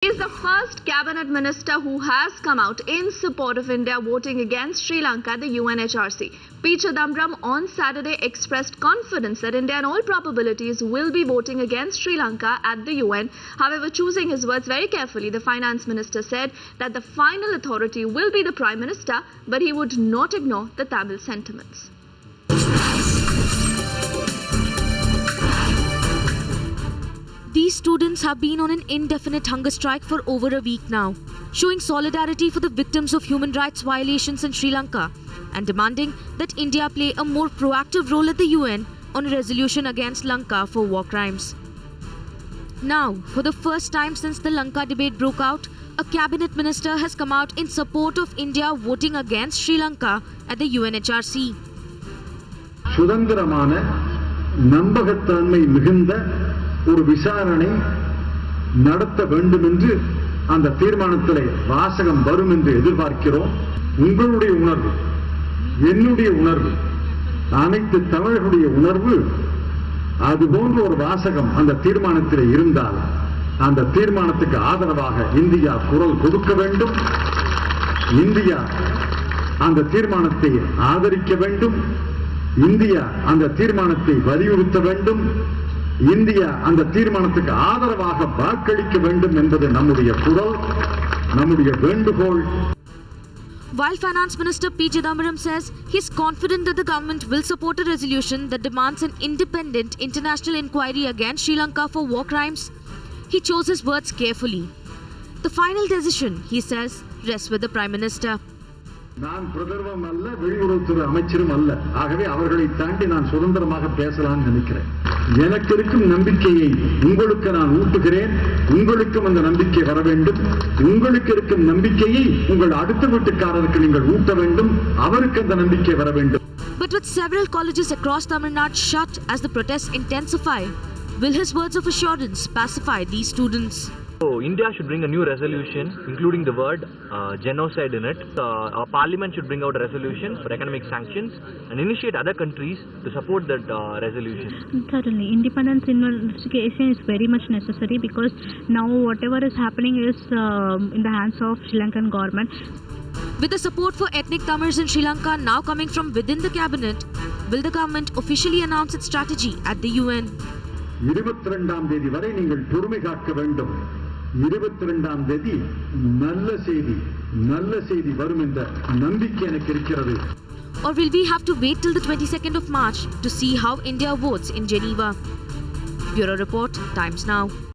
He is the first cabinet minister who has come out in support of India voting against Sri Lanka at the UNHRC. P. Chidambaram on Saturday expressed confidence that India in all probabilities will be voting against Sri Lanka at the UN. However, choosing his words very carefully, the finance minister said that the final authority will be the Prime Minister, but he would not ignore the Tamil sentiments. These students have been on an indefinite hunger strike for over a week now, showing solidarity for the victims of human rights violations in Sri Lanka and demanding that India play a more proactive role at the UN on a resolution against Lanka for war crimes. Now, for the first time since the Lanka debate broke out, a cabinet minister has come out in support of India voting against Sri Lanka at the UNHRC. சுதந்திரமான நம்பகத்தன்மை மிகுந்த ஒரு விசாரணை நடத்த வேண்டும் என்று அந்த தீர்மானத்திலே வாசகம் வரும் என்று எதிர்பார்க்கிறோம். உங்களுடைய உணர்வு, என்னுடைய உணர்வு, அனைத்து தமிழர்களுடைய உணர்வு அது போன்ற ஒரு வாசகம் அந்த தீர்மானத்திலே இருந்தால் அந்த தீர்மானத்துக்கு ஆதரவாக இந்தியா குரல் கொடுக்க வேண்டும். இந்தியா அந்த தீர்மானத்தை ஆதரிக்க வேண்டும். இந்தியா அந்த தீர்மானத்தை வலியுறுத்த வேண்டும். இந்தியா அந்த தீர்மானத்துக்கு ஆதரவாக வாக்களிக்க வேண்டும் என்பது நம்முடைய குரல், நம்முடைய வேண்டுகோள். While Finance Minister P. Chidambaram says he is confident that the government will support a resolution that demands an independent international inquiry against Sri Lanka for war crimes, he chose his words carefully. The final decision, he says, rests with the Prime Minister. நான் பிரதமரும் அல்ல, வெளியுறவுத்துறை அமைச்சரும் அல்ல. ஆகவே அவர்களை தாண்டி நான் சுதந்திரமாக பேசலாம்னு நினைக்கிறேன். எனக்கு இருக்கும் நம்பிக்கையை உங்களுக்கு நான் ஊட்டுகிறேன். உங்களுக்கும் அந்த நம்பிக்கை வர வேண்டும். உங்களுக்கு இருக்கும் நம்பிக்கையை உங்கள் அடுத்த வீட்டுக்காரருக்கு நீங்கள் ஊட்ட வேண்டும். அவருக்கு அந்த நம்பிக்கை வர வேண்டும். But with several colleges across Tamil Nadu shut as the protests intensify, will his words of assurance pacify these students? So India should bring a new resolution including the word genocide in it. Our parliament should bring out a resolution for economic sanctions and initiate other countries to support that resolution. Certainly, independence investigation is very much necessary because now whatever is happening is in the hands of Sri Lankan government. With the support for ethnic Tamils in Sri Lanka now coming from within the cabinet, will the government officially announce its strategy at the UN? 22ஆம் தேதி வரை நீங்கள் பொறுமை காக்க வேண்டும். 22ஆம் தேதி நல்ல செய்தி வரும் என்ற நம்பிக்கை எனக்கு இருக்கிறது. Or will we have to wait till the 22nd of March to see how India votes in Geneva? Bureau Report, Times Now.